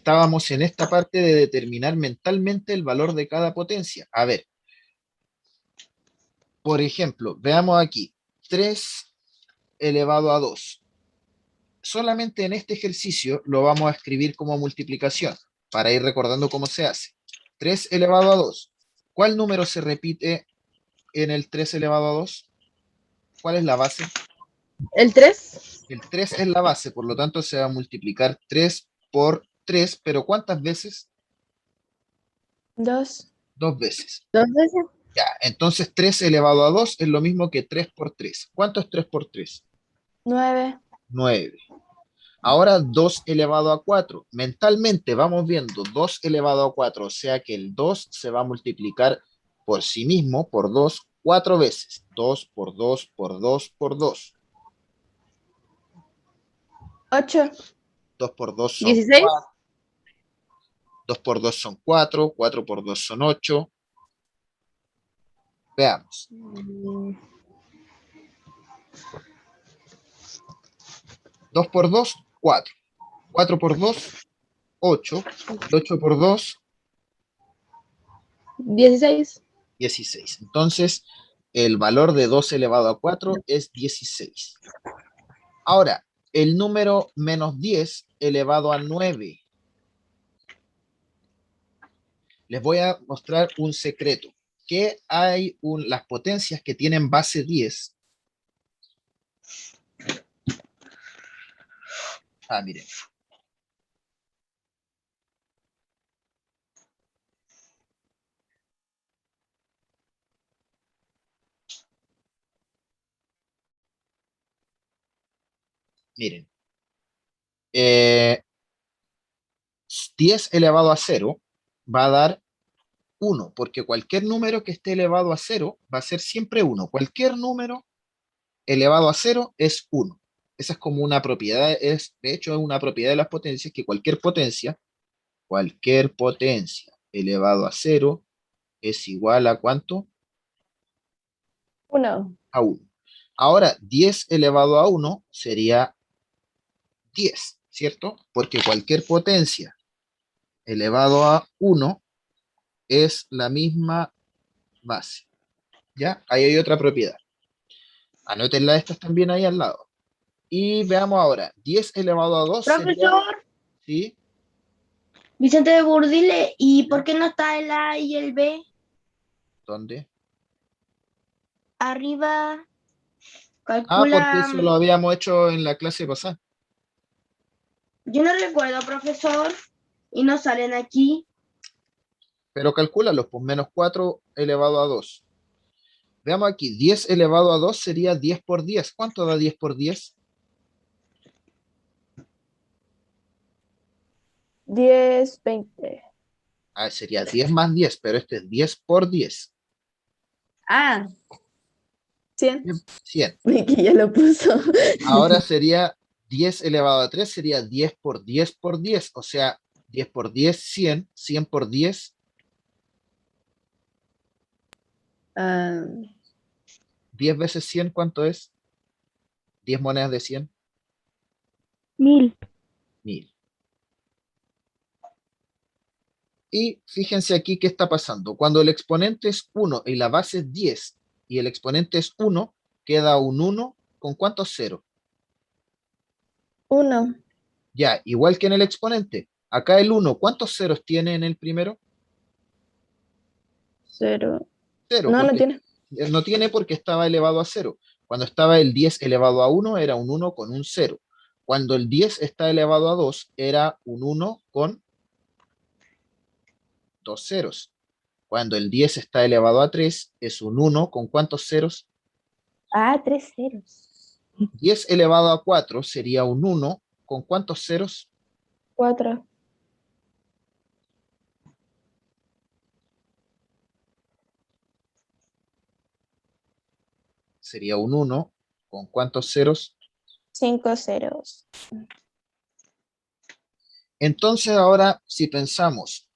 estábamos en esta parte de determinar mentalmente el valor de cada potencia. A ver, por ejemplo, veamos aquí, 3 elevado a 2. Solamente en este ejercicio lo vamos a escribir como multiplicación, para ir recordando cómo se hace. 3 elevado a 2. ¿Cuál número se repite en el 3 elevado a 2? ¿Cuál es la base? ¿El 3? El 3 es la base, por lo tanto se va a multiplicar 3 por 3, pero ¿cuántas veces? 2. 2 veces. 2 veces. Ya, entonces 3 elevado a 2 es lo mismo que 3 por 3. ¿Cuánto es 3 por 3? 9. 9. Ahora 2 elevado a 4. Mentalmente vamos viendo 2 elevado a 4, o sea que el 2 se va a multiplicar por sí mismo, por 2, 4 veces. 2 por 2 por 2 por 2. 8. 2 por 2 son 16. 4. 2 por 2 son 4. 4 por 2 son 8. Veamos. 2 por 2, 4. 4 por 2, 8. 8 por 2, 16. 16. Entonces, el valor de 2 elevado a 4 es 16. Ahora, el número menos 10 elevado a 9. Les voy a mostrar un secreto. Que hay las potencias que tienen base 10. Miren. Miren. 10 elevado a 0 va a dar 1, porque cualquier número que esté elevado a 0 va a ser siempre 1. Cualquier número elevado a 0 es 1. Esa es como una propiedad, de hecho es una propiedad de las potencias, que cualquier potencia elevado a 0 es igual a ¿cuánto? 1. A 1. Ahora, 10 elevado a 1 sería 10, ¿cierto? Porque cualquier potencia elevado a 1 es la misma base. ¿Ya? Ahí hay otra propiedad. Anótenla estas también ahí al lado. Y veamos ahora, 10 elevado a 2 sería, Profesor, ¿sí? Vicente de Burdile, ¿y ¿Ya? por qué no está el A y el B? ¿Dónde? Arriba, Porque calcula. eso lo habíamos hecho en la clase pasada. Yo no recuerdo, profesor, y no salen aquí. Pero calcúlalos, pues menos 4 elevado a 2. Veamos aquí, 10 elevado a 2 sería 10 por 10. ¿Cuánto da 10 por 10? 10, 20. Sería 10 más 10, pero este es 10 por 10. Ah, 100. 100. Que ya lo puso. Ahora sería 10 elevado a 3, sería 10 por 10 por 10. O sea, 10 por 10, 100. 100 por 10, Ah, 10 veces 100, ¿cuánto es? 10 monedas de 100. 1000. 1000. Y fíjense aquí qué está pasando. Cuando el exponente es 1 y la base es 10 y el exponente es 1, queda un 1 con ¿cuántos ceros? 1. Ya, igual que en el exponente. Acá el 1, ¿cuántos ceros tiene en el primero? 0. 0, No, no porque tiene. no tiene, porque estaba elevado a 0. Cuando estaba el 10 elevado a 1 era un 1 con un 0. Cuando el 10 está elevado a 2 era un 1 con dos ceros. Cuando el 10 está elevado a 3 es un 1 con ¿cuántos ceros? Ah, 3 ceros. 10 elevado a 4 sería un 1 con ¿cuántos ceros? 4. Sería un 1 con ¿cuántos ceros? 5 ceros. Entonces ahora, si pensamos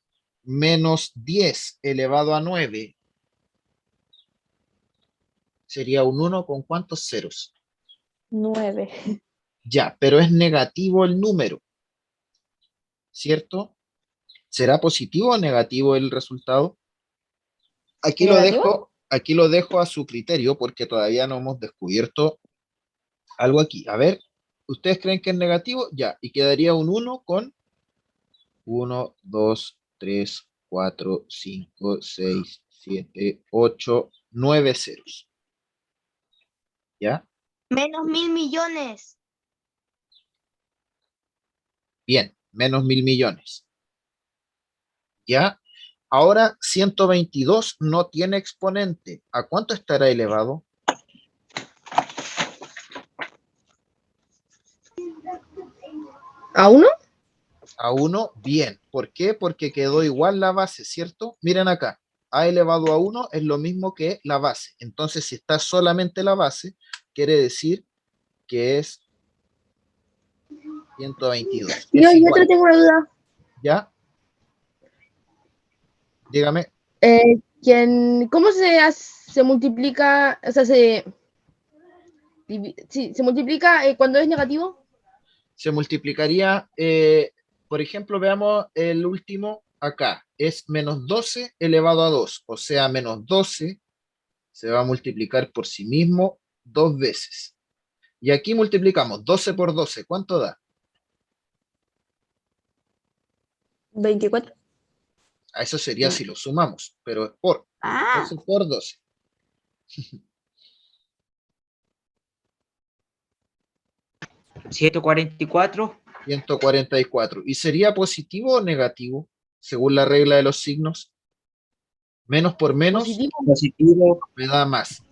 menos 10 elevado a 9 sería un 1 con ¿cuántos ceros? 9. Ya, pero es negativo el número, ¿cierto? ¿Será positivo o negativo el resultado? ¿Negativo? Aquí lo dejo a su criterio porque todavía no hemos descubierto algo aquí. A ver, ¿ustedes creen que es negativo? Ya, y quedaría un 1 con 1, 2, 3, 4, 5, 6, 7, 8, 9 ceros. ¿Ya? Menos 1.000 millones. Bien, menos 1.000 millones. ¿Ya? Ahora 122 no tiene exponente. ¿A cuánto estará elevado? ¿A 1? A 1, bien. ¿Por qué? Porque quedó igual la base, ¿cierto? Miren acá. A elevado a 1 es lo mismo que la base. Entonces, si está solamente la base, quiere decir que es 122. Es Yo te igual. tengo una duda. ¿Ya? Dígame. ¿Cómo se multiplica? O sea, se multiplica cuando es negativo. Se multiplicaría, por ejemplo, veamos el último acá. Es menos 12 elevado a 2. O sea, menos 12 se va a multiplicar por sí mismo dos veces. Y aquí multiplicamos 12 por 12. ¿Cuánto da? 24. A eso sería si lo sumamos, pero es por Ah, 12 por 12. 144. 144. ¿Y sería positivo o negativo? Según la regla de los signos. Menos por menos positivo. Positivo. me da más.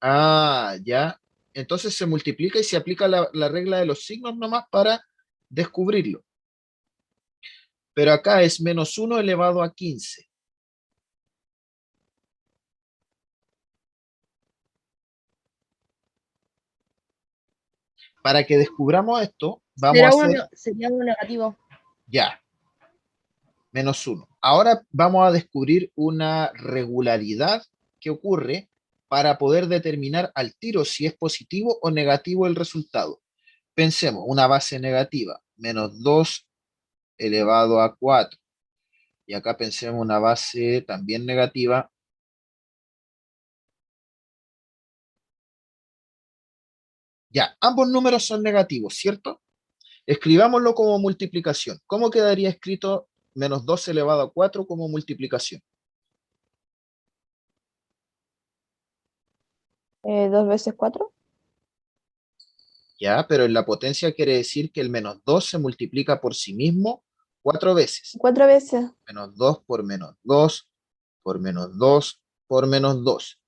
Ah, ya. Entonces se multiplica y se aplica la regla de los signos nomás para descubrirlo. Pero acá es menos 1 elevado a 15. Para que descubramos esto, vamos a hacer Sería uno negativo. ya, menos 1. Ahora vamos a descubrir una regularidad que ocurre para poder determinar al tiro si es positivo o negativo el resultado. Pensemos, una base negativa, menos 2 elevado a 4. Y acá pensemos una base también negativa. Ya, ambos números son negativos, ¿cierto? Escribámoslo como multiplicación. ¿Cómo quedaría escrito menos 2 elevado a 4 como multiplicación? 2 veces 4. Ya, pero en la potencia quiere decir que el menos 2 se multiplica por sí mismo 4 veces. 4 veces. Menos 2 por menos 2 por menos 2 por menos 2.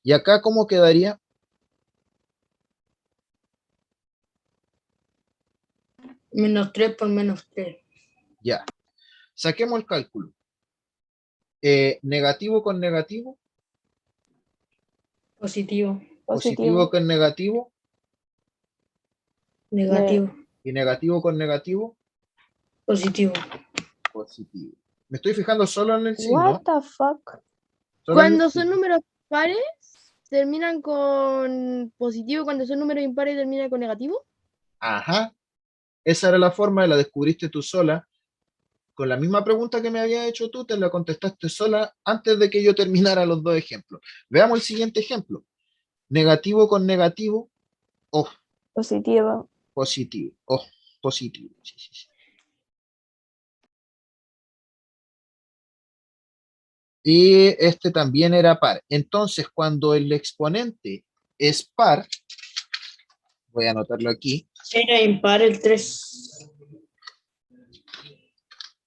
¿Y acá cómo quedaría? Menos 3 por menos 3. Ya. Saquemos el cálculo. Negativo con negativo, Positivo. positivo Positivo. con negativo Negativo. y negativo con negativo, Positivo. positivo. Me estoy fijando solo en el What signo, the fuck? solo en el Cuando son signo. números pares, terminan con positivo. Cuando son números impares, terminan con negativo. Ajá, esa era la forma, la descubriste tú sola. Con la misma pregunta que me había hecho tú, te la contestaste sola antes de que yo terminara los dos ejemplos. Veamos el siguiente ejemplo. Negativo con negativo, oh, Positivo. positivo, oh, positivo. Sí, sí, sí. Y este también era par. Entonces, cuando el exponente es par, voy a anotarlo aquí, Era impar el 3.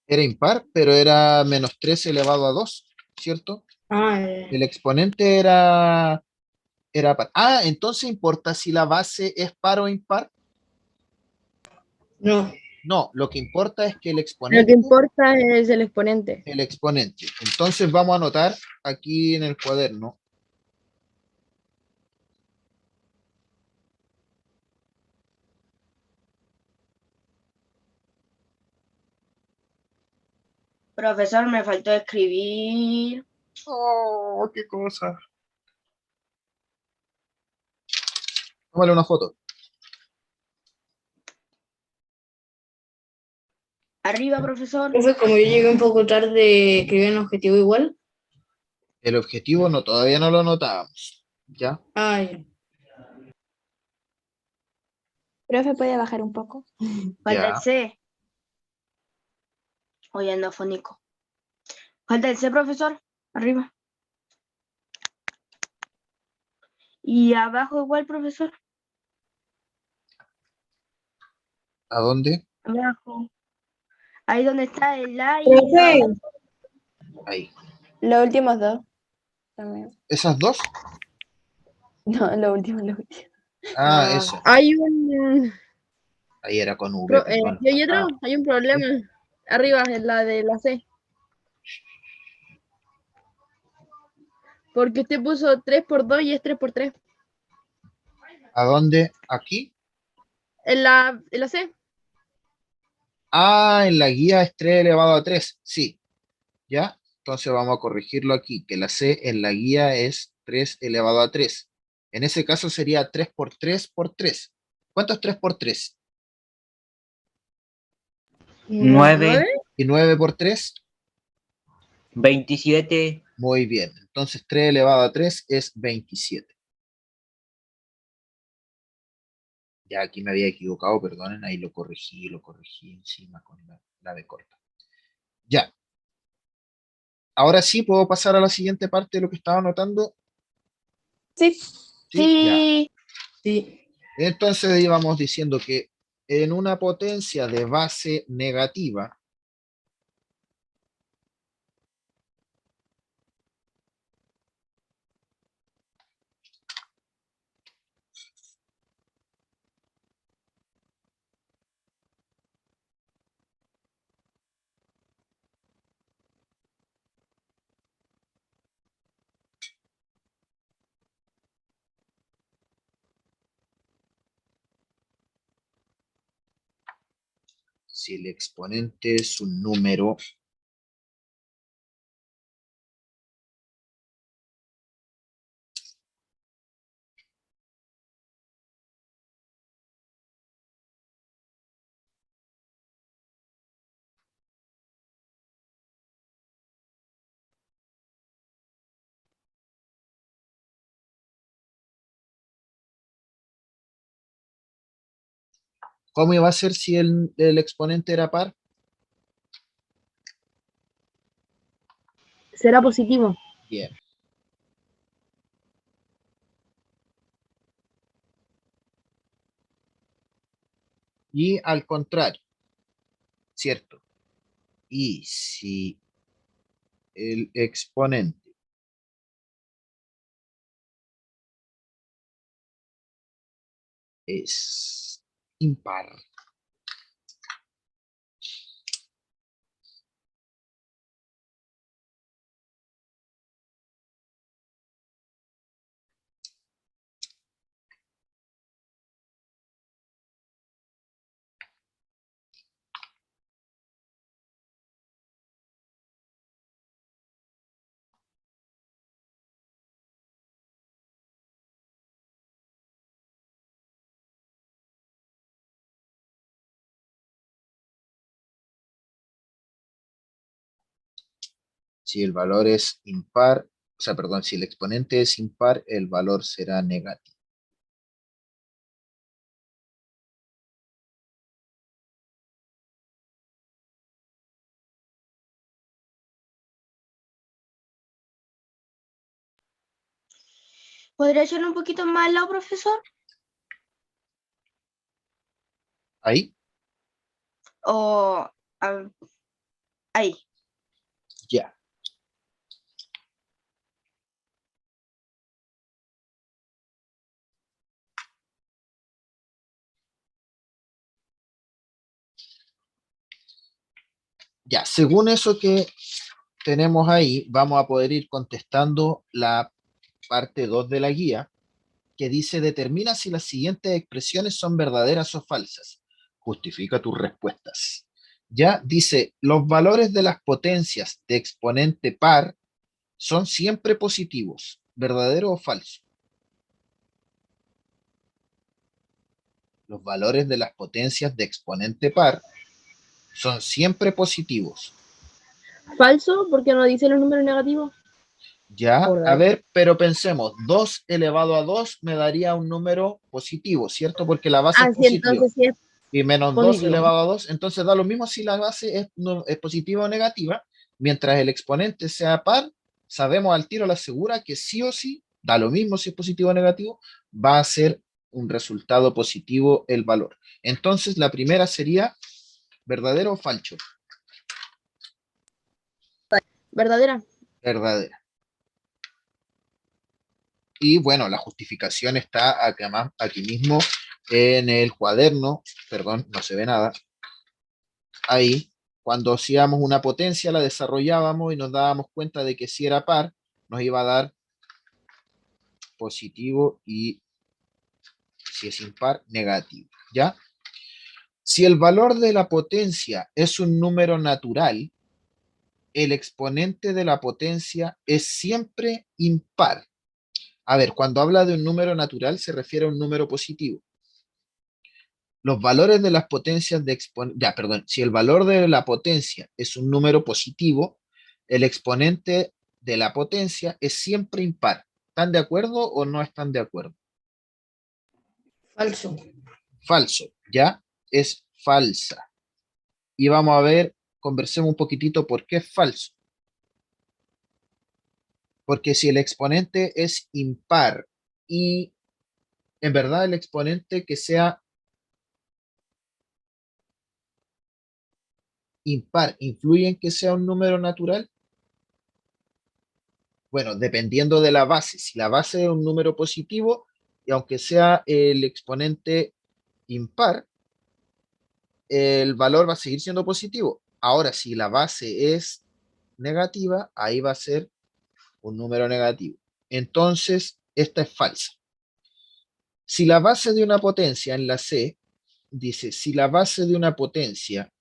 era impar, pero era menos 3 elevado a 2, ¿cierto? Ah, El exponente era par. Ah, entonces importa si la base es par o impar. no. No, lo que importa es que Lo que importa es el exponente. el exponente. Entonces vamos a anotar aquí en el cuaderno. Profesor, me faltó escribir. Oh, qué cosa. Tómale una foto. Arriba, profesor. Profe, como yo llegué un poco tarde, escribí un objetivo igual. El objetivo no, todavía no lo anotábamos. ¿Ya? Ah, ya. Profe, ¿puede bajar un poco? Falta el Ya. C. Hoy ando afónico. Falta el C, profesor. Arriba. Y abajo igual, profesor. ¿A dónde? Abajo. Ahí donde está el A y Profe, Ahí. Los últimos dos. También. ¿Esas dos? No, los últimos, los últimos. Ah, eso. Hay un... Ahí era con V, perdón. y hay otro, Ah, hay un problema. Arriba, en la de la C. Porque usted puso 3 por 2 y es 3 por 3. ¿a dónde? ¿Aquí? En la C. Ah, en la guía es 3 elevado a 3. Sí. ¿Ya? Entonces vamos a corregirlo aquí, que la C en la guía es 3 elevado a 3. En ese caso sería 3 por 3 por 3. ¿Cuánto es 3 por 3? 9, ¿Y 9 por 3? 27. Muy bien. Entonces 3 elevado a 3 es 27. Ya aquí me había equivocado, perdonen, ahí lo corregí encima con la B corta. Ya. Ahora sí puedo pasar a la siguiente parte de lo que estaba anotando. Sí. Sí, ya. Sí. sí. Entonces íbamos diciendo que en una potencia de base negativa, si el exponente es un número, ¿cómo iba a ser si el exponente era par? Será positivo. Bien. Y al contrario, ¿cierto? Y si el exponente es impar, si el valor es impar, o sea, perdón, si el exponente es impar, el valor será negativo. ¿Podría echarle un poquito más al lado, profesor? Ahí, O ahí. ya. Ya, según eso que tenemos ahí, vamos a poder ir contestando la parte 2 de la guía, que dice, determina si las siguientes expresiones son verdaderas o falsas. Justifica tus respuestas. Ya dice, los valores de las potencias de exponente par son siempre positivos, ¿verdadero o falso? Los valores de las potencias de exponente par Son siempre positivos. Falso, porque no dice los números negativos. ¿Ya? Por A ahí. ver, pero pensemos, 2 elevado a 2 me daría un número positivo, ¿cierto? Porque la base Ah, es sí, positiva. entonces sí es Y menos 2 positivo. elevado a 2, entonces da lo mismo si la base es, es positiva o negativa. Mientras el exponente sea par, sabemos al tiro la segura que sí o sí, da lo mismo si es positivo o negativo, va a ser un resultado positivo el valor. Entonces la primera sería verdadero o falso. ¿Verdadera? Verdadera. Y bueno, la justificación está aquí mismo en el cuaderno, perdón, no se ve nada. Ahí, cuando hacíamos una potencia, la desarrollábamos y nos dábamos cuenta de que si era par, nos iba a dar positivo y si es impar, negativo. ¿Ya? Si el valor de la potencia es un número natural, el exponente de la potencia es siempre impar. A ver, cuando habla de un número natural se refiere a un número positivo. Los valores de las potencias de exponente, ya, perdón, si el valor de la potencia es un número positivo, el exponente de la potencia es siempre impar. ¿Están de acuerdo o no están de acuerdo? Falso. Falso, ¿ya? Es falsa. Y vamos a ver, conversemos un poquitito por qué es falso. Porque si el exponente es impar y en verdad el exponente que sea impar influye en que sea un número natural. Bueno, dependiendo de la base. Si la base es un número positivo, y aunque sea el exponente impar, el valor va a seguir siendo positivo. Ahora, si la base es negativa, ahí va a ser un número negativo. Entonces, esta es falsa. Si la base de una potencia en la C, dice, si la base de una potencia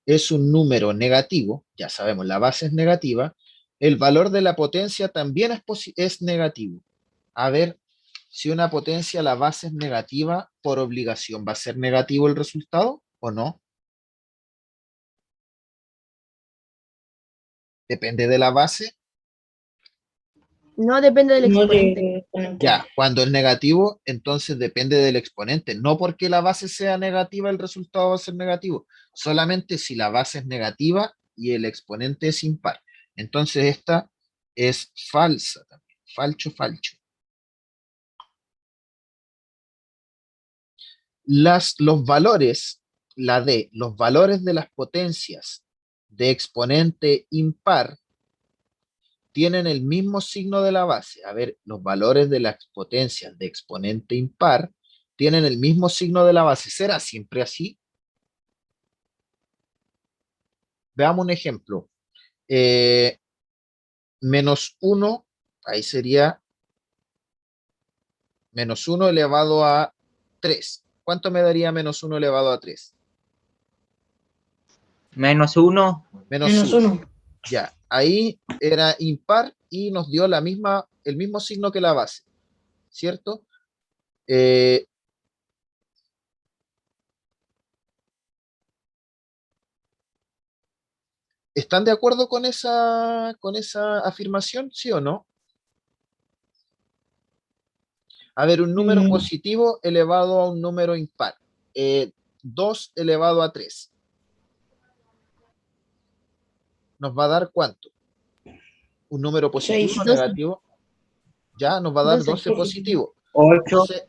es un número negativo, ya sabemos, la base es negativa, el valor de la potencia también es negativo. A ver, si una potencia, la base es negativa, por obligación, ¿va a ser negativo el resultado o no? Depende de la base. No depende del No exponente. de exponente. Ya, cuando es negativo, entonces depende del exponente. No porque la base sea negativa, el resultado va a ser negativo. Solamente si la base es negativa y el exponente es impar. Entonces esta es falsa también. Falcho, falcho. Los valores, la D, los valores de las potencias de exponente impar tienen el mismo signo de la base. A ver, los valores de las potencias de exponente impar tienen el mismo signo de la base. ¿Será siempre así? Veamos un ejemplo. Menos 1, ahí sería menos 1 elevado a 3. ¿Cuánto me daría menos 1 elevado a 3? Menos 1. Menos Menos 1. 1. Ya, ahí era impar y nos dio el mismo signo que la base, ¿cierto? ¿Están de acuerdo con esa afirmación, sí o no? A ver, un número positivo elevado a un número impar. 2 elevado a 3. ¿Nos va a dar cuánto? ¿Un número positivo 6. o 12. negativo? Ya, nos va a dar 12. 12 positivo. 8. Entonces,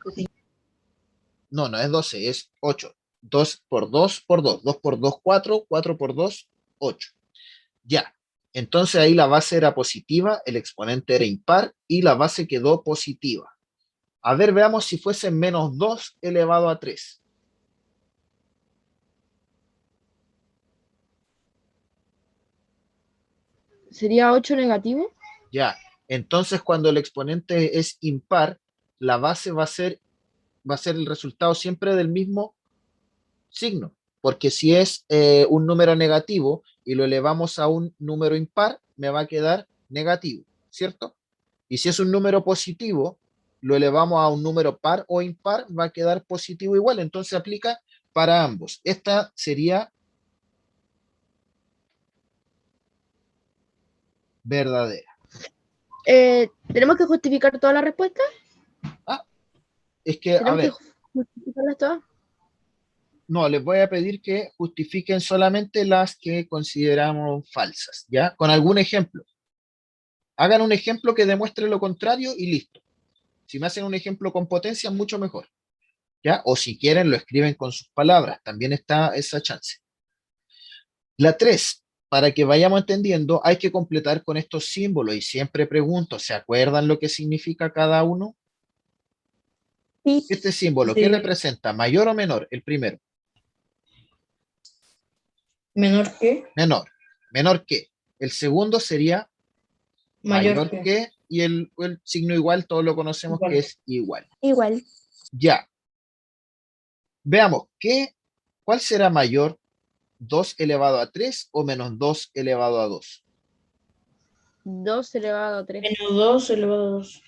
no, no es 12, es 8. 2 por 2 por 2. 2 por 2, 4. 4 por 2, 8. Ya. Entonces ahí la base era positiva, el exponente era impar y la base quedó positiva. A ver, veamos si fuese menos 2 elevado a 3. ¿Sería 8 negativo? Ya. Entonces cuando el exponente es impar, la base va a ser el resultado siempre del mismo signo. Porque si es un número negativo y lo elevamos a un número impar, me va a quedar negativo, ¿cierto? Y si es un número positivo, lo elevamos a un número par o impar, va a quedar positivo igual. Entonces aplica para ambos. Esta sería verdadera. ¿Tenemos que justificar todas las respuestas? Es que, a ¿Tenemos ver, que justificarlas todas? no, les voy a pedir que justifiquen solamente las que consideramos falsas, ¿ya? Con algún ejemplo. Hagan un ejemplo que demuestre lo contrario y listo. Si me hacen un ejemplo con potencia, mucho mejor, ¿ya? O si quieren, lo escriben con sus palabras, también está esa chance. La 3, para que vayamos entendiendo, hay que completar con estos símbolos y siempre pregunto, ¿se acuerdan lo que significa cada uno? Sí. Este símbolo, ¿qué Sí. representa? ¿Mayor o menor? El primero. ¿Menor que? Menor. ¿Menor que? El segundo sería mayor que, y el signo igual, todos lo conocemos Igual. que es igual. Igual. Ya. Veamos, ¿cuál será mayor? ¿2 elevado a 3 o menos 2 elevado a 2? 2 elevado a 3. Menos 2 elevado a 2.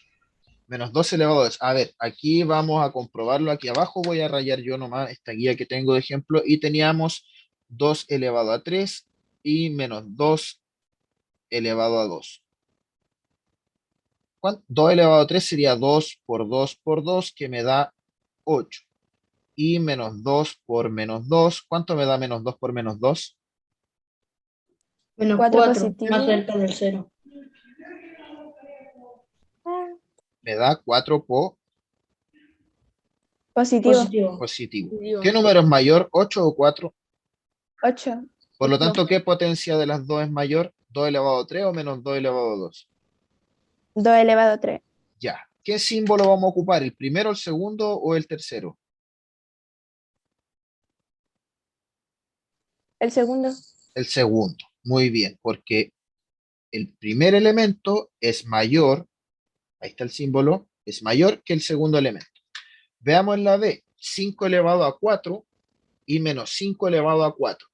Menos 2 elevado a 2. A ver, aquí vamos a comprobarlo. Aquí abajo voy a rayar yo nomás esta guía que tengo de ejemplo. Y teníamos 2 elevado a 3 y menos 2 elevado a 2. 2 elevado a 3 sería 2 por 2 por 2, que me da 8. Y menos 2 por menos 2. ¿Cuánto me da menos 2 por menos 2? Menos 4 4, positivo. más cerca del 0. Me da 4 por Positivo. Positivo. positivo. Digo, ¿Qué número es mayor, 8 o 4? 8. Por lo Ocho. tanto, ¿qué potencia de las dos es mayor? ¿2 elevado a 3 o menos 2 elevado a 2? 2 elevado a 3. Ya. ¿Qué símbolo vamos a ocupar? ¿El primero, el segundo o el tercero? El segundo. El segundo. Muy bien, porque el primer elemento es mayor, ahí está el símbolo, es mayor que el segundo elemento. Veamos en la B, 5 elevado a 4 y menos 5 elevado a 4.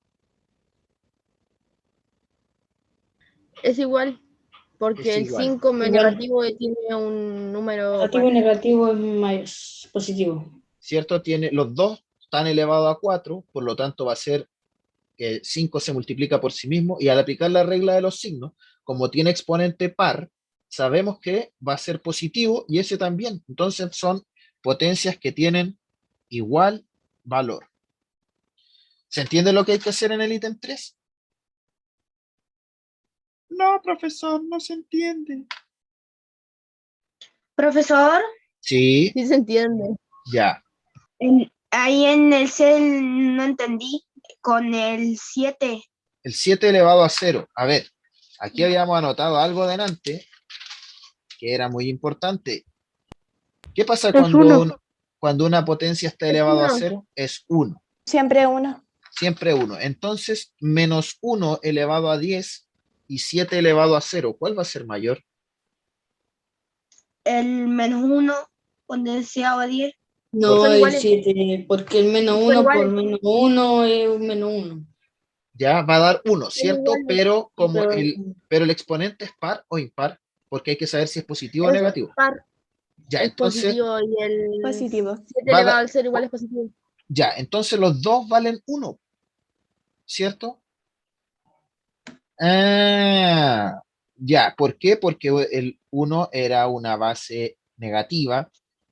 Es igual, porque Es el igual. 5 Igual. negativo tiene un número Negativo y par. negativo es más positivo. ¿Cierto? Tiene, los dos están elevados a 4, por lo tanto va a ser que 5 se multiplica por sí mismo, y al aplicar la regla de los signos, como tiene exponente par, sabemos que va a ser positivo y ese también. Entonces son potencias que tienen igual valor. ¿Se entiende lo que hay que hacer en el ítem 3? No, profesor, no se entiende. Profesor, Sí, Sí se entiende. ya. ahí en el cel no entendí. Con el 7. El 7 elevado a 0. A ver, aquí habíamos anotado algo delante que era muy importante. ¿Qué pasa cuando una potencia está elevado a 0? Es 1. Siempre 1. Siempre 1. Entonces, menos 1 elevado a 10 y 7 elevado a 0. ¿Cuál va a ser mayor? El menos 1 potenciado a 10. No, Son el iguales. 7, porque el menos Son 1 por iguales. menos 1 es un menos 1. Ya va a dar 1, ¿cierto? iguales. Pero como Pero- pero el exponente es par o impar, porque hay que saber si es positivo o Es negativo. par, Ya, es entonces, positivo y el Positivo. 7 Va a elevado dar- al 0 igual es positivo. ya, entonces los dos valen 1, ¿cierto? Ah, ya, ¿por qué? Porque el 1 era una base negativa,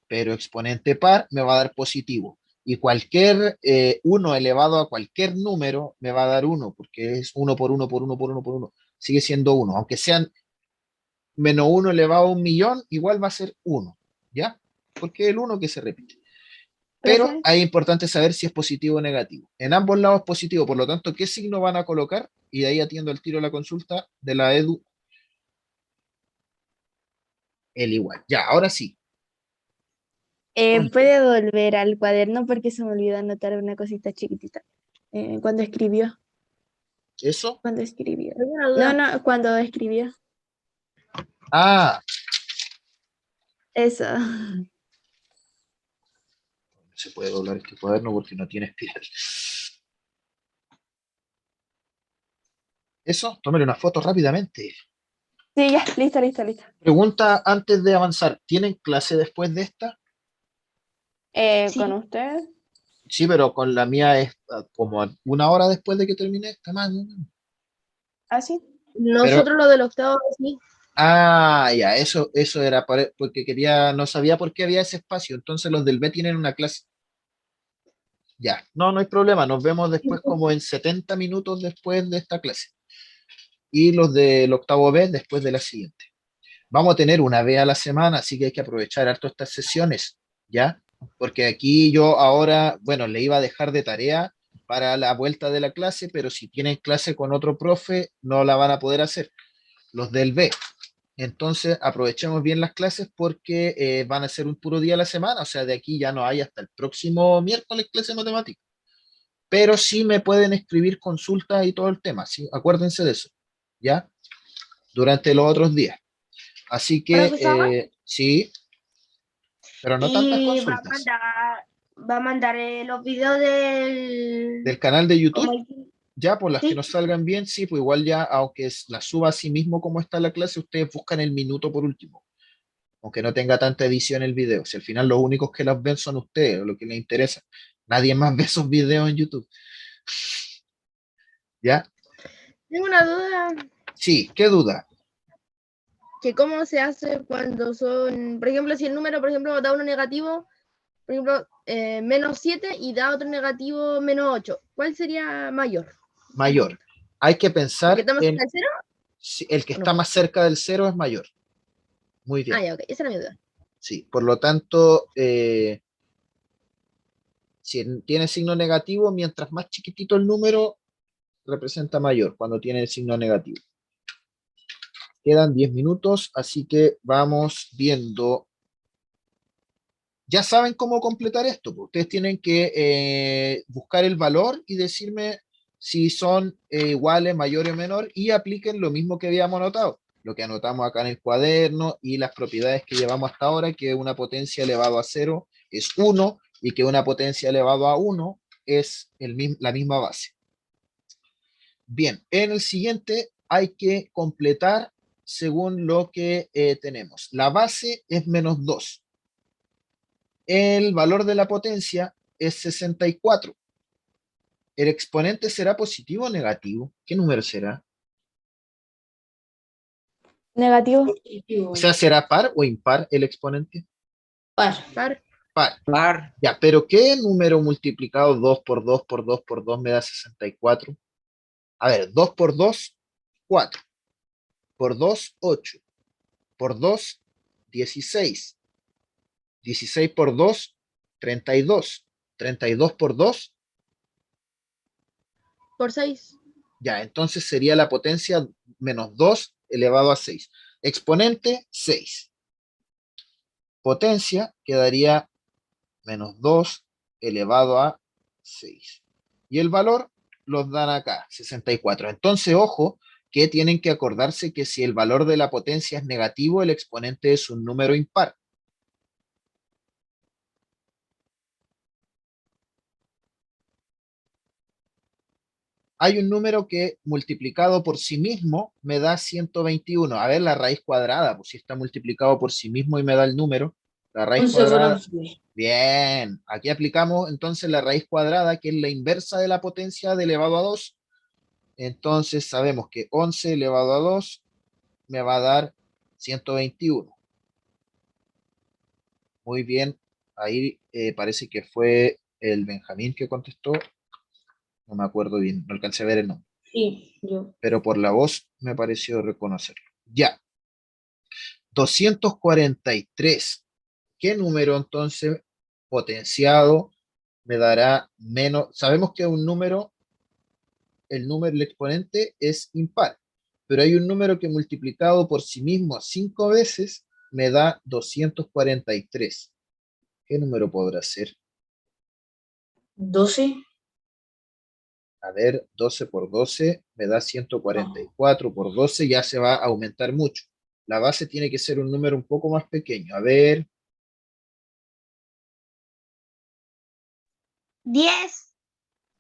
pero exponente par me va a dar positivo. Y cualquier 1 elevado a cualquier número me va a dar 1, porque es 1 por 1 por 1 por 1 por 1. Sigue siendo 1. Aunque sean menos 1 elevado a 1.000.000, igual va a ser 1, ¿ya? Porque es el 1 que se repite. Pero Profe, es importante saber si es positivo o negativo. En ambos lados es positivo, por lo tanto, ¿qué signo van a colocar? Y de ahí atiendo el tiro a la consulta de la Edu. El igual. Ya, ahora sí. ¿puede volver al cuaderno porque se me olvidó anotar una cosita chiquitita? Cuando escribió. ¿Eso? Cuando escribió. ¿Alguna duda? No, cuando escribió. Ah, Eso. no se puede doblar este cuaderno porque no tiene espiral. Eso, tómale una foto rápidamente. Sí, ya, listo. Pregunta antes de avanzar. ¿Tienen clase después de esta? Sí. ¿Con usted? Sí, pero con la mía es como una hora después de que termine esta, más. ¿Ah, sí? Nosotros lo del octavo, sí. Ah, ya, eso era porque no sabía por qué había ese espacio. Entonces los del B tienen una clase. Ya, no hay problema. Nos vemos después como en 70 minutos después de esta clase. Y los del octavo B después de la siguiente. Vamos a tener una vez a la semana, así que hay que aprovechar harto estas sesiones, ¿ya? Porque aquí yo ahora, bueno, le iba a dejar de tarea para la vuelta de la clase, pero si tienen clase con otro profe, no la van a poder hacer, los del B. Entonces, aprovechemos bien las clases porque van a ser un puro día a la semana, o sea, de aquí ya no hay hasta el próximo miércoles clase de matemáticas. Pero sí me pueden escribir consultas y todo el tema, ¿sí? Acuérdense de eso, ¿ya? Durante los otros días. Así que, ¿Profesor? sí, pero no tantas Y consultas. va a mandar los videos del... Del canal de Como YouTube, ya por las que sí, nos salgan bien, sí, pues igual ya, aunque la suba así mismo como está la clase, ustedes buscan el minuto por último, aunque no tenga tanta edición el video. Si al final los únicos que las ven son ustedes, lo que les interesa. Nadie más ve esos videos en YouTube. ¿Ya? Tengo una duda, Sí, ¿qué duda? que cómo se hace cuando son, por ejemplo, si el número, por ejemplo, da uno negativo, por ejemplo, menos 7 y da otro negativo menos 8. ¿Cuál sería mayor? Mayor. Hay que ¿El que pensar está más cerca en del cero si el que o está no? más cerca del cero es mayor. Muy Ah, bien. ya, ok, esa era mi duda. Sí, por lo tanto, si tiene signo negativo, mientras más chiquitito el número, representa mayor cuando tiene el signo negativo. Quedan 10 minutos, así que vamos viendo. Ya saben cómo completar esto, pues. Ustedes tienen que buscar el valor y decirme si son iguales, mayor o menor, y apliquen lo mismo que habíamos anotado, lo que anotamos acá en el cuaderno y las propiedades que llevamos hasta ahora, que una potencia elevado a 0 es 1 y que una potencia elevado a 1 es la misma base. Bien, en el siguiente hay que completar según lo que tenemos. La base es menos 2. El valor de la potencia es 64. ¿El exponente será positivo o negativo? ¿Qué número será? Negativo. Positivo. O sea, ¿será par o impar el exponente? Par. Par. Par. Par. Ya, pero ¿qué número multiplicado 2 por 2 por 2 por 2 me da 64? A ver, 2 por 2, 4. Por 2, 8. Por 2, 16. 16 por 2, 32. 32 por 2, Por 6. ya, entonces sería la potencia menos 2 elevado a 6. Exponente, 6. Potencia quedaría menos 2 elevado a 6. Y el valor los dan acá, 64. Entonces, ojo, que tienen que acordarse que si el valor de la potencia es negativo, el exponente es un número impar. Hay un número que multiplicado por sí mismo me da 121. A ver, la raíz cuadrada, pues si está multiplicado por sí mismo y me da el número, la raíz 11 por cuadrada. 11. Bien, aquí aplicamos entonces la raíz cuadrada, que es la inversa de la potencia de elevado a 2. Entonces sabemos que 11 elevado a 2 me va a dar 121. Muy bien, ahí parece que fue el Benjamín que contestó. No me acuerdo bien, no alcancé a ver el nombre, Sí, yo. pero por la voz me pareció reconocerlo. Ya, 243. ¿Qué número entonces potenciado me dará menos? Sabemos que un número, el exponente es impar, pero hay un número que multiplicado por sí mismo 5 veces me da 243. ¿Qué número podrá ser? 12. A ver, 12 por 12 me da No. 144, por 12 ya se va a aumentar mucho. La base tiene que ser un número un poco más pequeño. A ver, 10.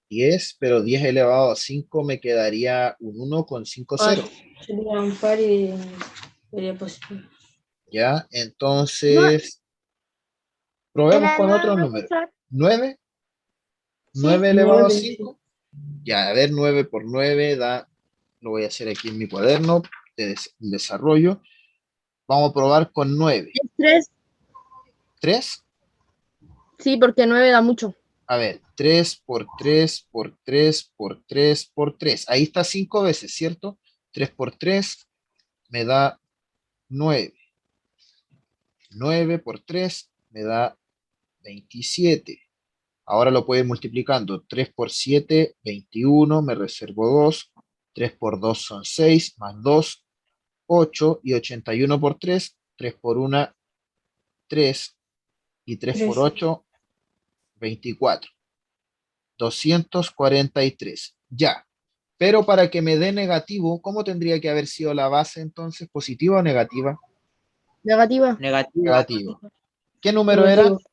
10, pero 10 elevado a 5 me quedaría un 1 con 5 Par. ceros. Sería un par y sería positivo. ¿Ya? No, Entonces, probemos era con 9, otro número. profesor. 9, 9 Sí. elevado a 9, sí. 5. Ya, a ver, 9 por 9 da lo voy a hacer aquí en mi cuaderno de desarrollo. Vamos a probar con 9. Es 3. 3. Sí, porque 9 da mucho. A ver, 3 por 3 por 3 por 3 por 3. Ahí está 5 veces, ¿cierto? 3 por 3 me da 9. 9 por 3 me da 27. Ahora lo puedo ir multiplicando. 3 por 7, 21, me reservo 2. 3 por 2 son 6, más 2, 8. Y 81 por 3, 3 por 1, 3. Y 3 por 8, 24. 243. Ya. Pero para que me dé negativo, ¿cómo tendría que haber sido la base entonces? ¿Positiva o negativa? Negativa. Negativa. Negativa. ¿Qué número era? Negativo.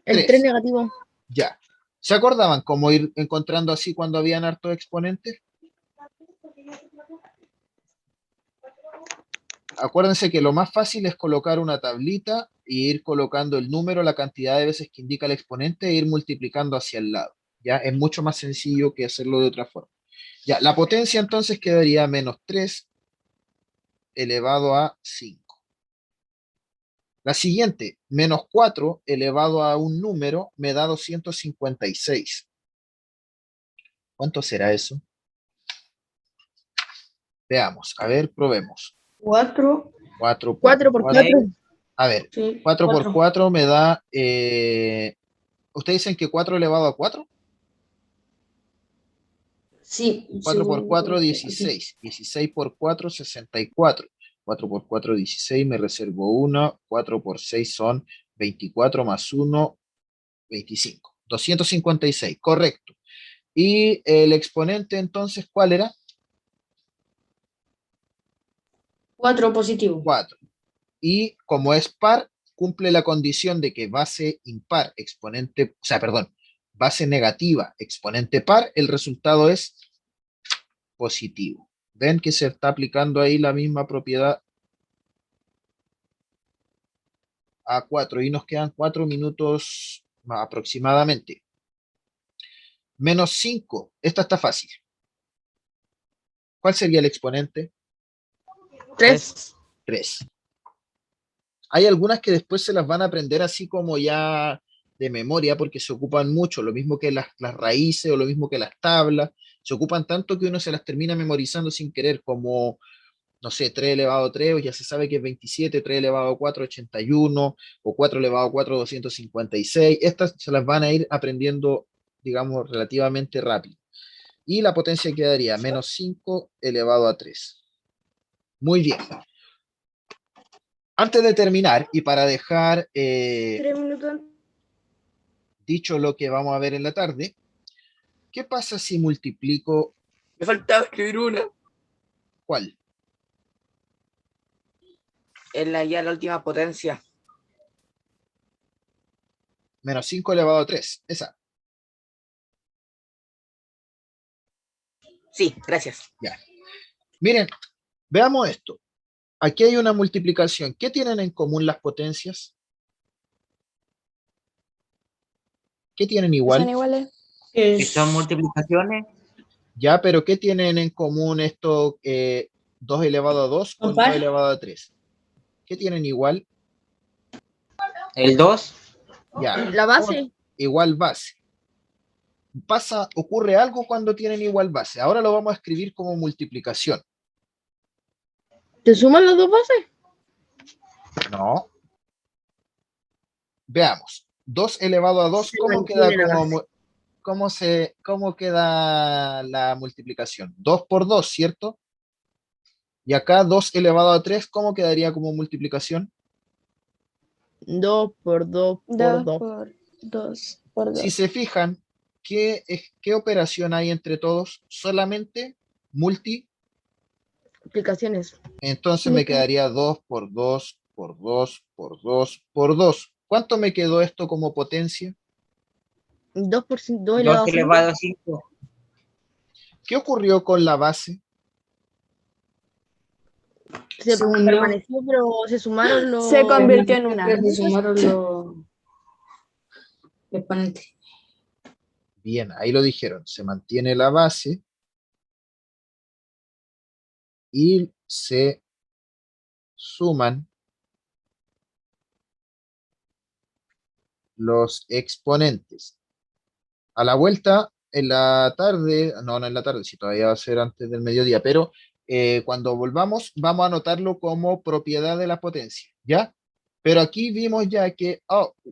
El 3. 3 negativo. Ya. ¿Se acordaban cómo ir encontrando así cuando habían hartos exponentes? Acuérdense que lo más fácil es colocar una tablita e ir colocando el número, la cantidad de veces que indica el exponente e ir multiplicando hacia el lado. ¿Ya? Es mucho más sencillo que hacerlo de otra forma. Ya, la potencia entonces quedaría menos 3 elevado a 5. La siguiente, menos 4 elevado a un número, me da 256. ¿Cuánto será eso? Veamos, a ver, probemos. 4. 4 por 4 por 4. A ver, Sí, 4 por 4. 4 me da... ¿ustedes dicen que 4 elevado a 4? Sí. 4 por según 4, lo que- 16. 16 por 4, 64. 4 por 4, 16. Me reservo 1. 4 por 6 son 24 más 1, 25. 256, correcto. Y el exponente entonces, ¿cuál era? 4 positivo. 4. Y como es par, cumple la condición de que base impar, exponente, o sea, perdón, base negativa, exponente par, el resultado es positivo. Ven que se está aplicando ahí la misma propiedad a 4 y nos quedan 4 minutos aproximadamente. Menos 5, esta está fácil. ¿Cuál sería el exponente? 3. 3. Hay algunas que después se las van a aprender así como ya de memoria porque se ocupan mucho, lo mismo que las raíces o lo mismo que las tablas, se ocupan tanto que uno se las termina memorizando sin querer, como, no sé, 3 elevado a 3, ya se sabe que es 27, 3 elevado a 4, 81, o 4 elevado a 4, 256. Estas se las van a ir aprendiendo, digamos, relativamente rápido. Y la potencia quedaría menos 5 elevado a 3. Muy bien. Antes de terminar, y para dejar 3 minutos. dicho lo que vamos a ver en la tarde, ¿qué pasa si multiplico? Me faltaba escribir una. ¿Cuál? En la última potencia. Menos 5 elevado a 3. Esa. Sí, gracias. Ya. Miren, veamos esto. Aquí hay una multiplicación. ¿Qué tienen en común las potencias? ¿Qué tienen Son igual? iguales. Si son multiplicaciones, Ya, pero ¿qué tienen en común esto 2 elevado a 2 con 2 Par. elevado a 3? ¿Qué tienen igual? el 2. Ya. La base. Igual base. Ocurre algo cuando tienen igual base. Ahora lo vamos a escribir como multiplicación. ¿Te suman las dos bases? No. Veamos. 2 elevado a 2, Se ¿cómo queda mantiene la base. cómo queda la multiplicación? 2 por 2, ¿cierto? Y acá 2 elevado a 3, ¿cómo quedaría como multiplicación? 2 por 2 por 2 2. por 2 por 2. Si se fijan, ¿qué operación hay entre todos? Solamente multi. Aplicaciones. Entonces me quedaría 2 por 2 por 2 por 2 por 2. ¿Cuánto me quedó esto como potencia? 2 por 2 2 elevado a 5. elevado a 5. ¿Qué ocurrió con la base? Se Se unió. permaneció, pero se sumaron los. Se convirtió en una. Se sumaron los exponentes. Bien, ahí lo dijeron. Se mantiene la base y se suman los exponentes. A la vuelta, en la tarde, no en la tarde, si todavía va a ser antes del mediodía, pero cuando volvamos, vamos a anotarlo como propiedad de la potencia, ¿ya? Pero aquí vimos ya que,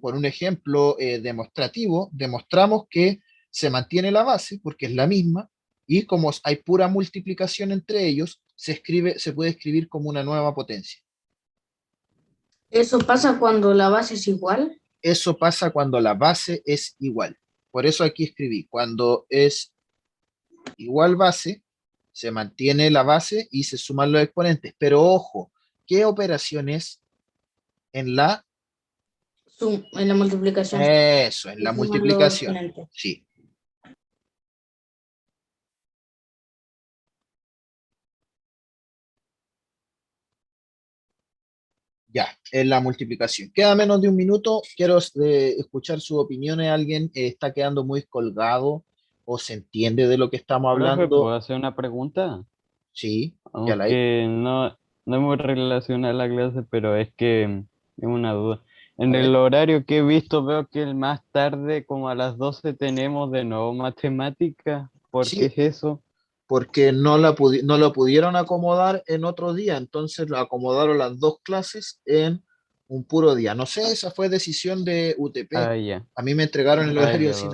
con un ejemplo demostrativo, demostramos que se mantiene la base, porque es la misma, y como hay pura multiplicación entre ellos, se puede escribir como una nueva potencia. ¿Eso pasa cuando la base es igual? Eso pasa cuando la base es igual. Por eso aquí escribí, cuando es igual base, se mantiene la base y se suman los exponentes. Pero ojo, ¿qué operaciones en la? En la multiplicación. Eso, en Se la suman los multiplicación. exponentes. Sí. Ya, en la multiplicación. Queda menos de un minuto. Quiero escuchar sus opiniones. ¿Alguien está quedando muy colgado o se entiende de lo que estamos Profe, hablando? ¿puedo hacer una pregunta? Sí, ya la hay. Aunque no es muy relacionada a la clase, pero es que es una duda. En A el ver. horario que he visto, veo que el más tarde, como a las 12 tenemos de nuevo matemática. ¿Por qué Sí, es eso? porque no lo pudieron acomodar en otro día, entonces lo acomodaron las dos clases en un puro día. No sé, esa fue decisión de UTP. Ah, ya. A mí me entregaron el Ah, horario ya, sin